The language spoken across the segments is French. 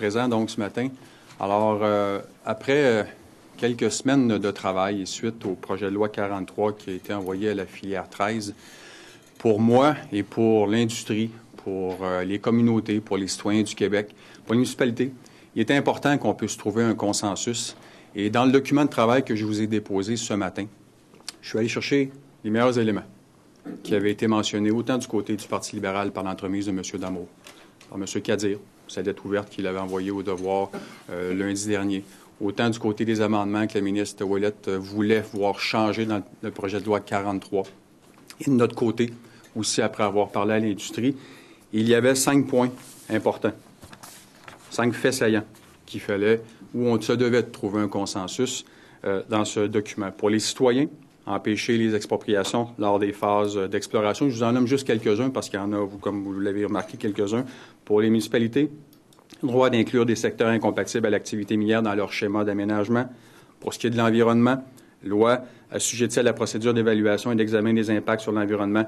présent donc ce matin. Alors, après quelques semaines de travail et suite au projet de loi 43 qui a été envoyé à la filière 13, pour moi et pour l'industrie, pour les communautés, pour les citoyens du Québec, pour les municipalités, il était important qu'on puisse trouver un consensus. Et dans le document de travail que je vous ai déposé ce matin, je suis allé chercher les meilleurs éléments qui avaient été mentionnés autant du côté du Parti libéral par l'entremise de M. Damour, par M. Kadir, sa lettre ouverte qu'il avait envoyée au devoir lundi dernier, autant du côté des amendements que la ministre Ouellette voulait voir changer dans le projet de loi 43. Et de notre côté, aussi après avoir parlé à l'industrie, il y avait 5 points importants, 5 faits saillants qu'il fallait, où on se devait de trouver un consensus dans ce document. Pour les citoyens, empêcher les expropriations lors des phases d'exploration. Je vous en nomme juste quelques-uns parce qu'il y en a, comme vous l'avez remarqué, quelques-uns. Pour les municipalités, droit d'inclure des secteurs incompatibles à l'activité minière dans leur schéma d'aménagement. Pour ce qui est de l'environnement, loi assujettie à la procédure d'évaluation et d'examen des impacts sur l'environnement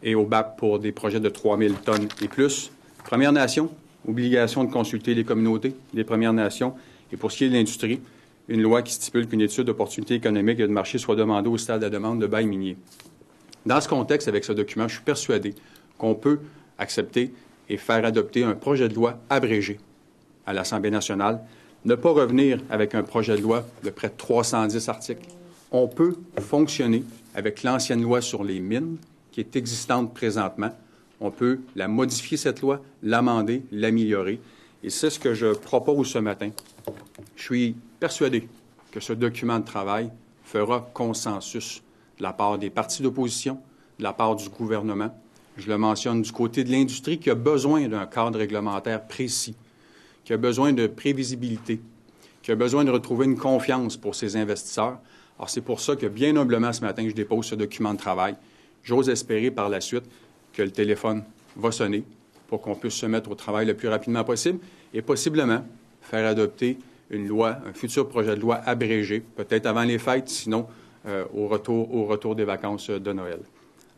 et au BAP pour des projets de 3 000 tonnes et plus. Premières Nations, obligation de consulter les communautés des Premières Nations. Et pour ce qui est de l'industrie, une loi qui stipule qu'une étude d'opportunité économique et de marché soit demandée au stade de la demande de bail minier. Dans ce contexte, avec ce document, je suis persuadé qu'on peut accepter et faire adopter un projet de loi abrégé à l'Assemblée nationale, ne pas revenir avec un projet de loi de près de 310 articles. On peut fonctionner avec l'ancienne loi sur les mines, qui est existante présentement. On peut la modifier, cette loi, l'amender, l'améliorer. Et c'est ce que je propose ce matin. Je suis persuadé que ce document de travail fera consensus de la part des partis d'opposition, de la part du gouvernement. Je le mentionne du côté de l'industrie qui a besoin d'un cadre réglementaire précis, qui a besoin de prévisibilité, qui a besoin de retrouver une confiance pour ses investisseurs. Alors, c'est pour ça que, bien humblement, ce matin, je dépose ce document de travail. J'ose espérer par la suite que le téléphone va sonner pour qu'on puisse se mettre au travail le plus rapidement possible et possiblement faire adopter une loi, un futur projet de loi abrégé, peut-être avant les fêtes, sinon au retour des vacances de Noël.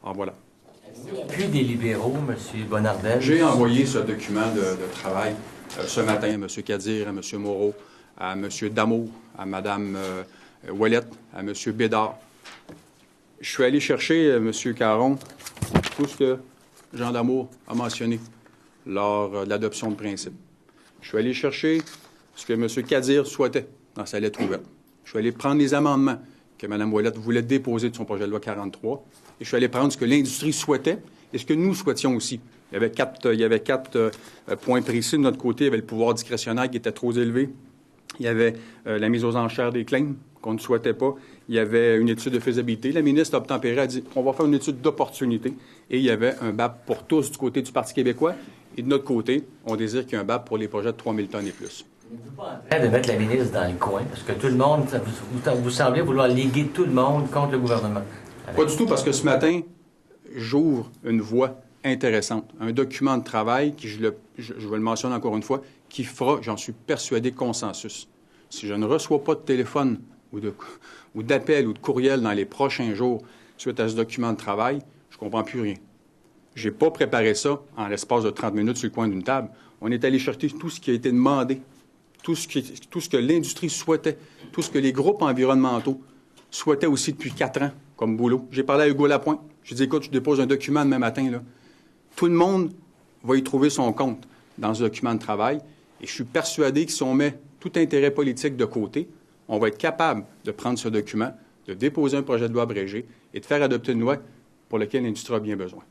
Alors voilà. Puis des libéraux, M. Bonnardel. J'ai envoyé ce document de travail ce matin à M. Kadir, à M. Moreau, à M. Damour, à Mme Ouellette, à M. Bédard. Je suis allé chercher, M. Caron, tout ce que Jean Damour a mentionné lors de l'adoption de principe. Je suis allé chercher ce que M. Kadir souhaitait dans sa lettre ouverte. Je suis allé prendre les amendements que Mme Ouellette voulait déposer de son projet de loi 43 et je suis allé prendre ce que l'industrie souhaitait et ce que nous souhaitions aussi. Il y avait quatre points précis de notre côté. Il y avait le pouvoir discrétionnaire qui était trop élevé. Il y avait la mise aux enchères des claims qu'on ne souhaitait pas. Il y avait une étude de faisabilité. La ministre a obtempéré, a dit on va faire une étude d'opportunité. Et il y avait un BAP pour tous du côté du Parti québécois. Et de notre côté, on désire qu'il y ait un BAP pour les projets de 3 000 tonnes et plus. N'êtes-vous pas en train de mettre la ministre dans le coin? Parce que tout le monde, vous semblez vouloir liguer tout le monde contre le gouvernement. Pas du tout, parce que ce matin, j'ouvre une voie intéressante. Un document de travail qui, je vais le mentionner encore une fois, qui fera, j'en suis persuadé, consensus. Si je ne reçois pas de téléphone ou d'appel ou de courriel dans les prochains jours suite à ce document de travail, je ne comprends plus rien. Je n'ai pas préparé ça en l'espace de 30 minutes sur le coin d'une table. On est allé chercher tout ce qui a été demandé, tout ce que l'industrie souhaitait, tout ce que les groupes environnementaux souhaitaient aussi depuis 4 ans comme boulot. J'ai parlé à Hugo Lapointe. J'ai dit, écoute, je dépose un document demain matin, là. Tout le monde va y trouver son compte dans ce document de travail. Et je suis persuadé que si on met tout intérêt politique de côté, on va être capable de prendre ce document, de déposer un projet de loi abrégé et de faire adopter une loi pour laquelle l'industrie a bien besoin.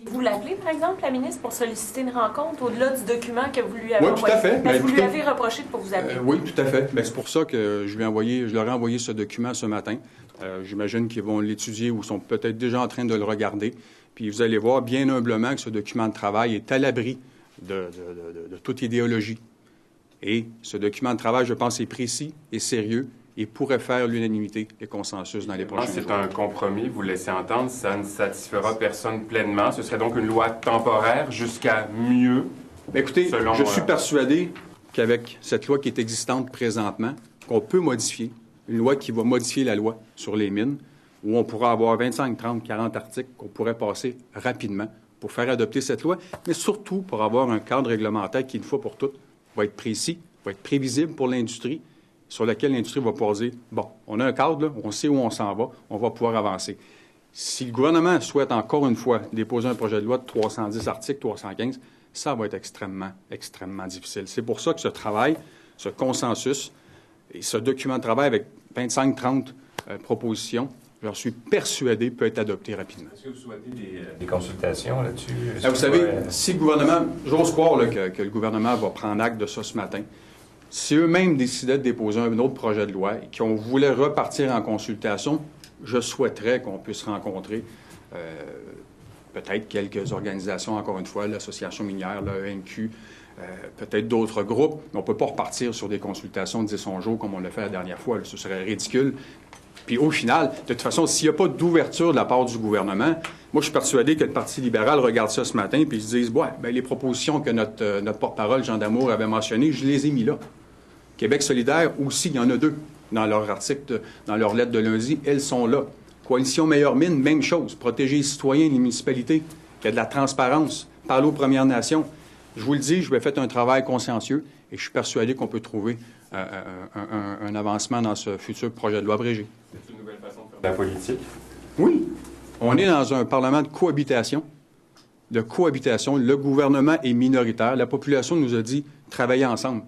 Vous l'appelez, par exemple, la ministre, pour solliciter une rencontre au-delà du document que vous lui avez envoyé? Oui, tout à fait. Parce que vous lui avez reproché de ne pas vous appeler. Oui, tout à fait. C'est pour ça que je leur ai envoyé ce document ce matin. J'imagine qu'ils vont l'étudier ou sont peut-être déjà en train de le regarder. Puis vous allez voir bien humblement que ce document de travail est à l'abri de toute idéologie. Et ce document de travail, je pense, est précis et sérieux et pourrait faire l'unanimité et consensus dans les prochains jours. C'est un compromis, vous laissez entendre, ça ne satisfera personne pleinement. Ce serait donc une loi temporaire jusqu'à mieux. Écoutez, je suis persuadé qu'avec cette loi qui est existante présentement, qu'on peut modifier, une loi qui va modifier la loi sur les mines, où on pourra avoir 25, 30, 40 articles qu'on pourrait passer rapidement pour faire adopter cette loi, mais surtout pour avoir un cadre réglementaire qui, une fois pour toutes, va va être précis, va être prévisible pour l'industrie, sur lequel l'industrie va pouvoir dire, bon, on a un cadre, là, on sait où on s'en va, on va pouvoir avancer. Si le gouvernement souhaite encore une fois déposer un projet de loi de 310 articles, 315, ça va être extrêmement, extrêmement difficile. C'est pour ça que ce travail, ce consensus et ce document de travail avec 25-30 propositions, j'en suis persuadé, peut être adopté rapidement. Est-ce que vous souhaitez des consultations là-dessus? Vous savez, si le gouvernement, j'ose croire là, que le gouvernement va prendre acte de ça ce matin, si eux-mêmes décidaient de déposer un autre projet de loi et qu'on voulait repartir en consultation, je souhaiterais qu'on puisse rencontrer peut-être quelques organisations, encore une fois, l'Association minière, l'AENQ, peut-être d'autres groupes. On ne peut pas repartir sur des consultations de 10 jours comme on l'a fait la dernière fois. Là, ce serait ridicule. Puis au final, de toute façon, s'il n'y a pas d'ouverture de la part du gouvernement, moi, je suis persuadé que le Parti libéral regarde ça ce matin puis ils se disent, ouais, bien, les propositions que notre porte-parole, Jean Damour, avait mentionnées, je les ai mis là. Québec solidaire aussi, il y en a 2 dans leur article, dans leur lettre de lundi. Elles sont là. Coalition Meilleure Mine, même chose. Protéger les citoyens et les municipalités, qu'il y a de la transparence. Parler aux Premières Nations. Je vous le dis, je vais faire un travail consciencieux et je suis persuadé qu'on peut trouver un avancement dans ce futur projet de loi abrégé. C'est une nouvelle façon de faire de la politique. Oui. On est dans un parlement de cohabitation. Le gouvernement est minoritaire. La population nous a dit travailler ensemble.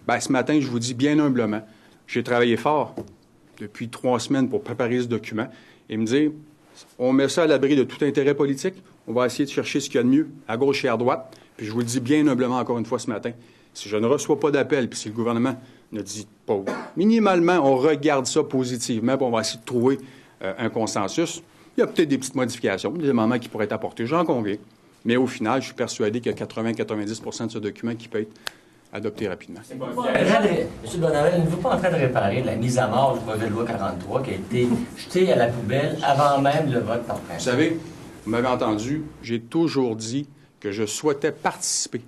Bien, ce matin, je vous dis bien humblement, j'ai travaillé fort depuis 3 semaines pour préparer ce document et me dire, on met ça à l'abri de tout intérêt politique, on va essayer de chercher ce qu'il y a de mieux, à gauche et à droite. Puis je vous le dis bien humblement encore une fois ce matin, si je ne reçois pas d'appel, puis si le gouvernement ne dit pas, minimalement, on regarde ça positivement, puis on va essayer de trouver un consensus. Il y a peut-être des petites modifications, des éléments qui pourraient être apportés, j'en conviens. Mais au final, je suis persuadé qu'il y a 80-90 de ce document qui peut être adopté rapidement. M. Bonnevel, n'êtes-vous pas en train de réparer la mise à mort du projet de loi 43 qui a été jeté à la poubelle avant même le vote en principe? Vous savez, vous m'avez entendu, j'ai toujours dit que je souhaitais participer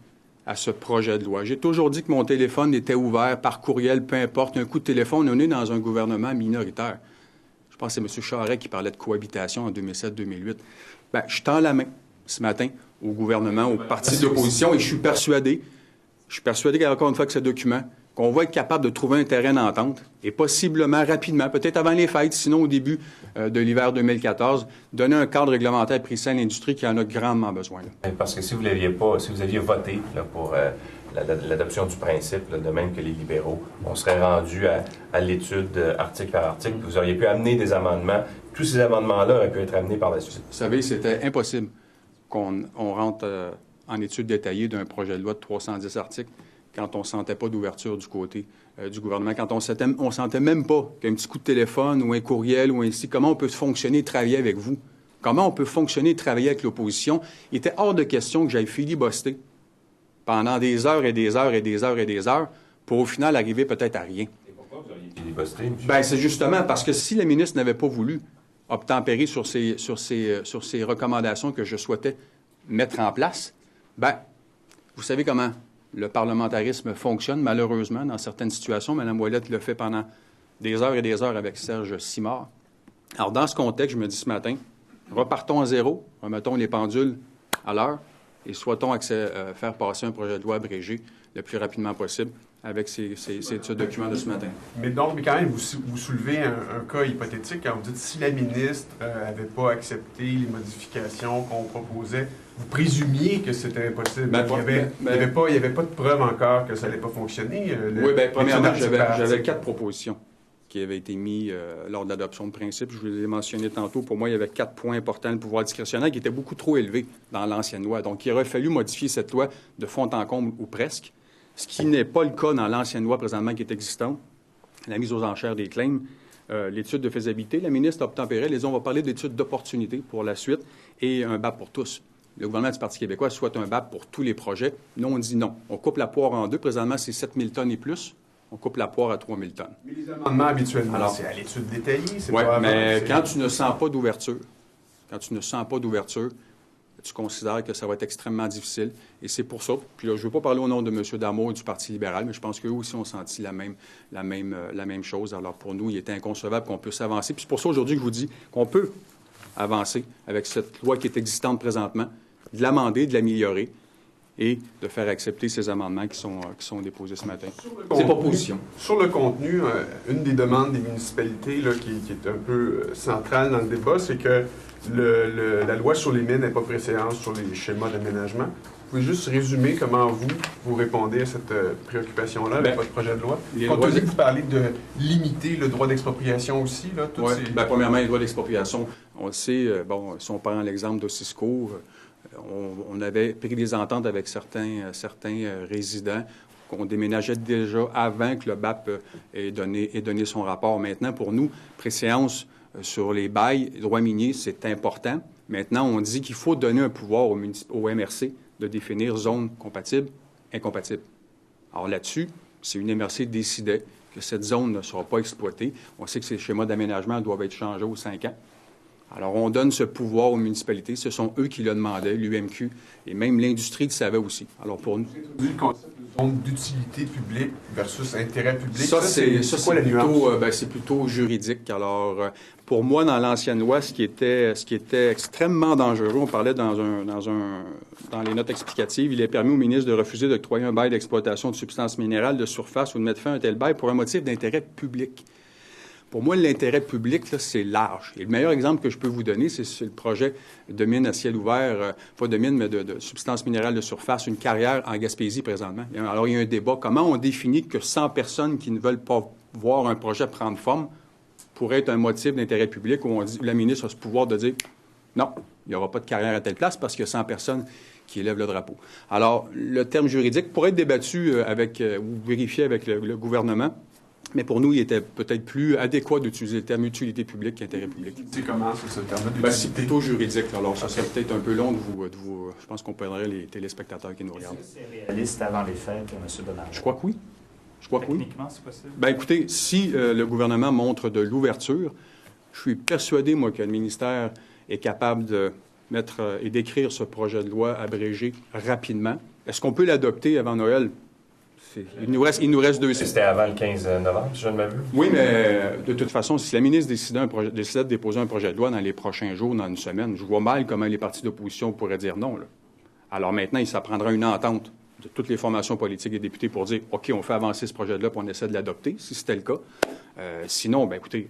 à ce projet de loi. J'ai toujours dit que mon téléphone était ouvert par courriel, peu importe, un coup de téléphone. On est dans un gouvernement minoritaire. Je pense que c'est M. Charest qui parlait de cohabitation en 2007-2008. Bien, je tends la main ce matin au gouvernement, aux partis d'opposition, et je suis persuadé qu'encore une fois que ce document, qu'on va être capable de trouver un terrain d'entente et possiblement rapidement, peut-être avant les fêtes, sinon au début de l'hiver 2014, donner un cadre réglementaire précis à l'industrie qui en a grandement besoin. Là. Parce que si vous aviez voté là, pour l'adoption du principe, là, de même que les libéraux, on serait rendu à l'étude article par article, vous auriez pu amener des amendements. Tous ces amendements-là auraient pu être amenés par la suite. Vous savez, c'était impossible qu'on rentre en étude détaillée d'un projet de loi de 310 articles quand on ne sentait pas d'ouverture du côté du gouvernement, quand on ne sentait même pas qu'un petit coup de téléphone ou un courriel ou ainsi, comment on peut fonctionner et travailler avec vous, comment on peut fonctionner et travailler avec l'opposition. Il était hors de question que j'aille filibuster pendant des heures et des heures et des heures et des heures pour au final arriver peut-être à rien. Et pourquoi vous auriez filibusté, M. Bien, c'est justement parce que si la ministre n'avait pas voulu obtempérer sur ces recommandations que je souhaitais mettre en place, bien, vous savez comment le parlementarisme fonctionne, malheureusement, dans certaines situations. Mme Ouellette le fait pendant des heures et des heures avec Serge Simard. Alors, dans ce contexte, je me dis ce matin, repartons à zéro, remettons les pendules à l'heure et souhaitons faire passer un projet de loi abrégé le plus rapidement possible avec ce document de ce matin. Mais quand même, vous soulevez un cas hypothétique quand vous dites si la ministre n'avait pas accepté les modifications qu'on proposait, vous présumiez que c'était impossible. Il n'y avait pas de preuve encore que ça n'allait pas fonctionner. Oui, bien, premièrement, j'avais 4 propositions qui avaient été mises lors de l'adoption de principe. Je vous les ai mentionnés tantôt. Pour moi, il y avait 4 points importants. Le pouvoir discrétionnaire qui était beaucoup trop élevé dans l'ancienne loi. Donc, il aurait fallu modifier cette loi de fond en comble ou presque, ce qui n'est pas le cas dans l'ancienne loi présentement qui est existante, la mise aux enchères des claims, l'étude de faisabilité. La ministre a obtempéré. On va parler d'études d'opportunité pour la suite et un BAP pour tous. Le gouvernement du Parti québécois souhaite un BAP pour tous les projets. Nous, on dit non. On coupe la poire en 2. Présentement, c'est 7 000 tonnes et plus. On coupe la poire à 3 000 tonnes. Mais les amendements, habituellement, c'est à l'étude détaillée. Oui, mais quand tu ne sens pas d'ouverture, tu considères que ça va être extrêmement difficile. Et c'est pour ça. Puis là, je ne veux pas parler au nom de M. Damour et du Parti libéral, mais je pense qu'eux aussi ont senti la même chose. Alors, pour nous, il était inconcevable qu'on puisse avancer. Puis c'est pour ça, aujourd'hui, que je vous dis qu'on peut avancer avec cette loi qui est existante présentement, de l'amender, de l'améliorer. et de faire accepter ces amendements qui sont déposés ce matin. C'est pas position. Sur le contenu, une des demandes des municipalités là, qui est un peu centrale dans le débat, c'est que la loi sur les mines n'est pas préséance sur les schémas d'aménagement. Vous pouvez juste résumer comment vous répondez à cette préoccupation-là avec votre projet de loi? Quand vous parlez de limiter le droit d'expropriation aussi, là, premièrement, les droits d'expropriation, on le sait, si on prend l'exemple d'Ossisco, on avait pris des ententes avec certains résidents qu'on déménageait déjà avant que le BAP ait donné son rapport. Maintenant, pour nous, préséance sur les bails, les droits miniers, c'est important. Maintenant, on dit qu'il faut donner un pouvoir au MRC de définir zone compatible, incompatible. Alors là-dessus, si une MRC décidait que cette zone ne sera pas exploitée, on sait que ces schémas d'aménagement doivent être changés aux 5 ans. Alors, on donne ce pouvoir aux municipalités. Ce sont eux qui le demandaient, l'UMQ, et même l'industrie le savait aussi. Alors, pour nous... Le concept de zone d'utilité publique versus intérêt public, ça c'est quoi la nuance? C'est plutôt juridique. Alors, pour moi, dans l'ancienne loi, ce qui était extrêmement dangereux, on parlait dans les notes explicatives, il est permis au ministre de refuser d'octroyer un bail d'exploitation de substances minérales de surface ou de mettre fin à un tel bail pour un motif d'intérêt public. Pour moi, l'intérêt public, là, c'est large. Et le meilleur exemple que je peux vous donner, c'est le projet de mine à ciel ouvert, pas de mine, mais de substances minérales de surface, une carrière en Gaspésie présentement. Alors, il y a un débat. Comment on définit que 100 personnes qui ne veulent pas voir un projet prendre forme pourrait être un motif d'intérêt public où la ministre a ce pouvoir de dire non, il n'y aura pas de carrière à telle place parce qu'il y a 100 personnes qui élèvent le drapeau. Alors, le terme juridique pourrait être débattu ou vérifié avec le gouvernement. Mais pour nous, il était peut-être plus adéquat d'utiliser le terme utilité publique qu'intérêt public. C'est comment, ce terme-là? C'est plutôt juridique. Alors, ça serait peut-être un peu long de vous... Je pense qu'on perdrait les téléspectateurs qui nous regardent. Est-ce que c'est réaliste avant les fêtes, M. Bonnard? Je crois que oui. Techniquement, c'est possible? Écoutez, si le gouvernement montre de l'ouverture, je suis persuadé, moi, que le ministère est capable de mettre et d'écrire ce projet de loi abrégé rapidement. Est-ce qu'on peut l'adopter avant Noël? Il nous reste 2 semaines. C'était avant le 15 novembre, si je ne m'abuse. Oui, mais de toute façon, si la ministre décidait de déposer un projet de loi dans les prochains jours, dans une semaine, je vois mal comment les partis d'opposition pourraient dire non. Là. Alors maintenant, ça prendra une entente de toutes les formations politiques et députés pour dire OK, on fait avancer ce projet de loi et on essaie de l'adopter, si c'était le cas. Sinon, écoutez,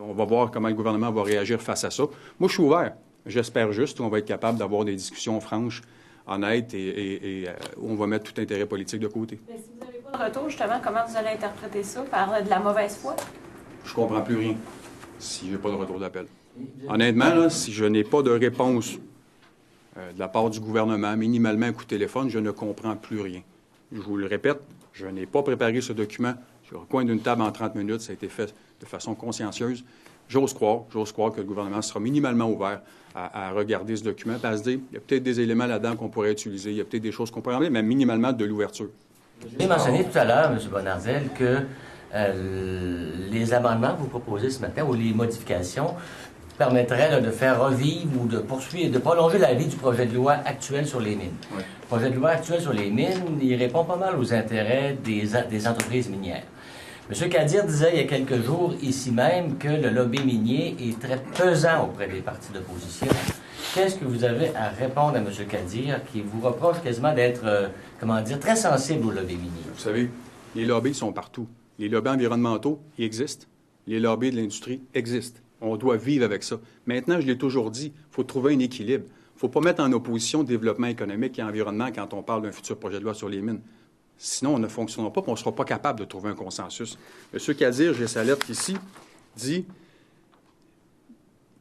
on va voir comment le gouvernement va réagir face à ça. Moi, je suis ouvert. J'espère juste qu'on va être capable d'avoir des discussions franches, honnêtes et où on va mettre tout intérêt politique de côté. Mais si vous n'avez pas de retour, justement, comment vous allez interpréter ça? Par de la mauvaise foi? Je comprends plus rien si je n'ai pas de retour d'appel. Honnêtement, là, si je n'ai pas de réponse de la part du gouvernement, minimalement un coup de téléphone, je ne comprends plus rien. Je vous le répète, je n'ai pas préparé ce document sur le coin d'une table en 30 minutes. Ça a été fait de façon consciencieuse. J'ose croire que le gouvernement sera minimalement ouvert à regarder ce document et à se dire, il y a peut-être des éléments là-dedans qu'on pourrait utiliser, il y a peut-être des choses qu'on pourrait enlever, mais minimalement de l'ouverture. Vous avez mentionné tout à l'heure, M. Bonnardel, que les amendements que vous proposez ce matin ou les modifications permettraient là, de faire revivre ou de poursuivre, de prolonger la vie du projet de loi actuel sur les mines. Oui. Le projet de loi actuel sur les mines, il répond pas mal aux intérêts des entreprises minières. M. Kadir disait il y a quelques jours, ici même, que le lobby minier est très pesant auprès des partis d'opposition. Qu'est-ce que vous avez à répondre à M. Kadir qui vous reproche quasiment d'être, très sensible au lobby minier? Vous savez, les lobbies sont partout. Les lobbies environnementaux, ils existent. Les lobbies de l'industrie existent. On doit vivre avec ça. Maintenant, je l'ai toujours dit, il faut trouver un équilibre. Il ne faut pas mettre en opposition développement économique et environnement quand on parle d'un futur projet de loi sur les mines. Sinon, on ne fonctionnera pas et on ne sera pas capable de trouver un consensus. M. Kadir, j'ai sa lettre ici, dit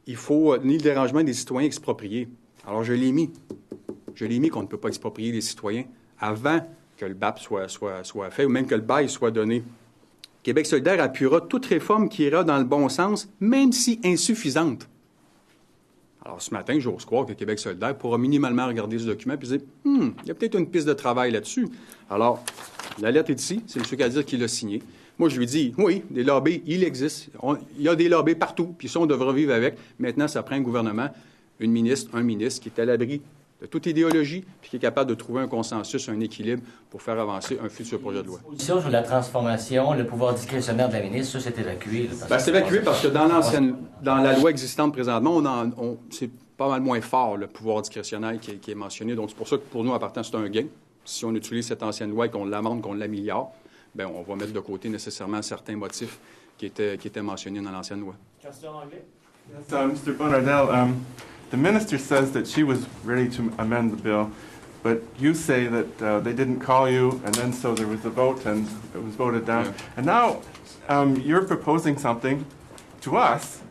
il faut ni le dérangement des citoyens expropriés. Alors, je l'ai mis. Je l'ai mis qu'on ne peut pas exproprier les citoyens avant que le BAP soit fait ou même que le bail soit donné. Québec solidaire appuiera toute réforme qui ira dans le bon sens, même si insuffisante. Alors, ce matin, j'ose croire que Québec solidaire pourra minimalement regarder ce document et dire « il y a peut-être une piste de travail là-dessus. » Alors, la lettre est ici, c'est M. Kadir qui l'a signée. Moi, je lui dis « Oui, des lobbies, il existe. Il y a des lobbies partout, puis ça, on devra vivre avec. Maintenant, ça prend un gouvernement, un ministre qui est à l'abri de toute idéologie, puis qui est capable de trouver un consensus, un équilibre pour faire avancer un futur projet de loi. La disposition sur la transformation, le pouvoir discrétionnaire de la ministre, ça, c'est évacué. C'est évacué parce que dans la loi existante présentement, c'est pas mal moins fort le pouvoir discrétionnaire qui est mentionné. Donc, c'est pour ça que pour nous, en partant, c'est un gain. si on utilise cette ancienne loi et qu'on l'amende, qu'on l'améliore, bien, on va mettre de côté nécessairement certains motifs qui étaient mentionnés dans l'ancienne loi. Question en anglais? Yes, Mr. Bonardel, the minister says that she was ready to amend the bill, but you say that they didn't call you, and then so there was a vote, and it was voted down. Yeah. And now you're proposing something to us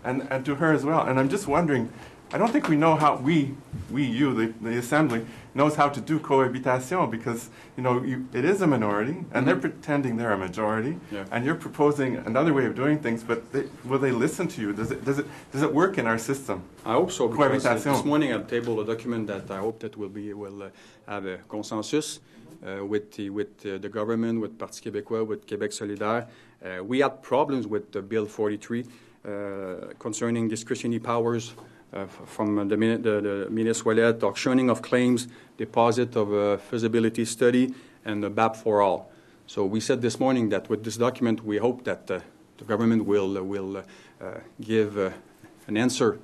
and to her as well. And I'm just wondering, I don't think we know how the Assembly, knows how to do cohabitation because, it is a minority, and they're pretending they're a majority, and you're proposing another way of doing things, but will they listen to you? Does it work in our system? I hope so, because Cohabitation. this morning I'll table a document that I hope that will have a consensus with the government, with Parti québécois, with Québec solidaire. We had problems with Bill 43 concerning discretionary powers from the Ministre Ouellette, auctioning of claims, deposit of a feasibility study, and the BAP for all. So we said this morning that with this document, we hope that the government will give an answer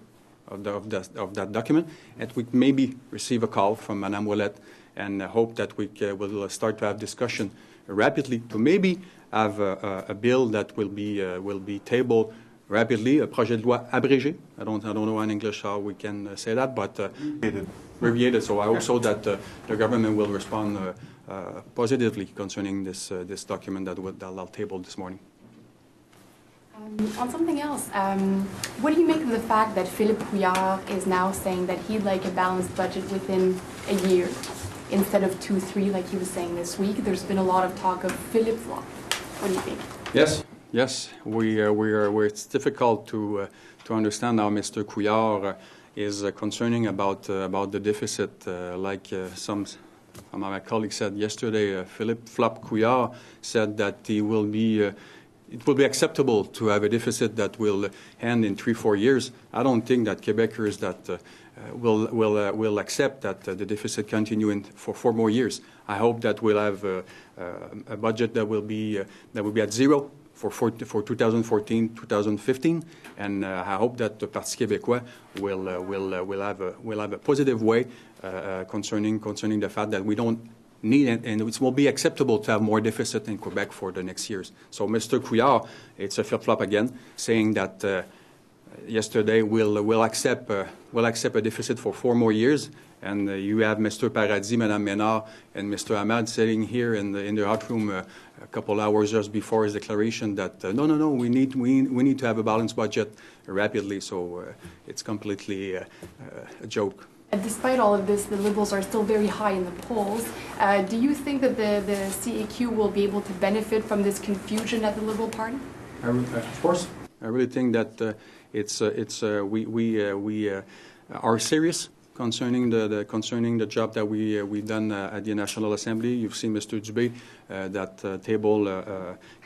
of that document, and we maybe receive a call from Mme Ouellette and hope that we will start to have discussion rapidly to maybe have a bill that will be tabled rapidly, a projet de loi abrégé. I don't know in English how we can say that, but abbreviated. So I hope so that the government will respond positively concerning this document that I'll table this morning. On something else, what do you make of the fact that Philippe Couillard is now saying that he'd like a balanced budget within a year instead of 2-3 like he was saying this week? There's been a lot of talk of Philippe flop. What do you think? Yes, it's difficult to understand how Mr. Couillard is concerning about the deficit. Some of my colleagues said yesterday, Philippe Flop Couillard said that it will be acceptable to have a deficit that will end in 3-4 years. I don't think that Quebecers that will accept that the deficit continue for 4 more years. I hope that we'll have a budget that will be at zero for 2014, 2015, and I hope that the Parti québécois will have a positive way concerning the fact that we don't need and it will be acceptable to have more deficit in Quebec for the next years. So Mr. Couillard, it's a flip-flop again, saying that yesterday we'll accept a deficit for 4 more years, and you have Mr. Paradis, Mme Ménard, and Mr. Ahmad sitting here in the hot room a couple hours just before his declaration that no, we need to have a balanced budget rapidly. So it's completely a joke. Despite all of this, the Liberals are still very high in the polls. Do you think that the CAQ will be able to benefit from this confusion at the Liberal Party? Of course. I really think that we are serious concerning the job that we've done at the National Assembly. You've seen Mr. Dubé that table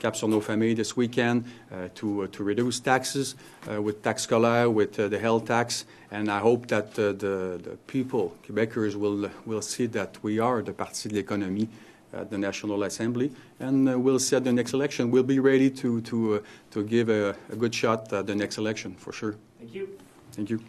Cap sur nos familles this weekend to reduce taxes with tax scolaire, with the health tax, and I hope that the people, Quebecers, will see that we are the Parti de l'économie at the National Assembly, and we'll see at the next election. We'll be ready to give a good shot at the next election, for sure. Thank you. Thank you.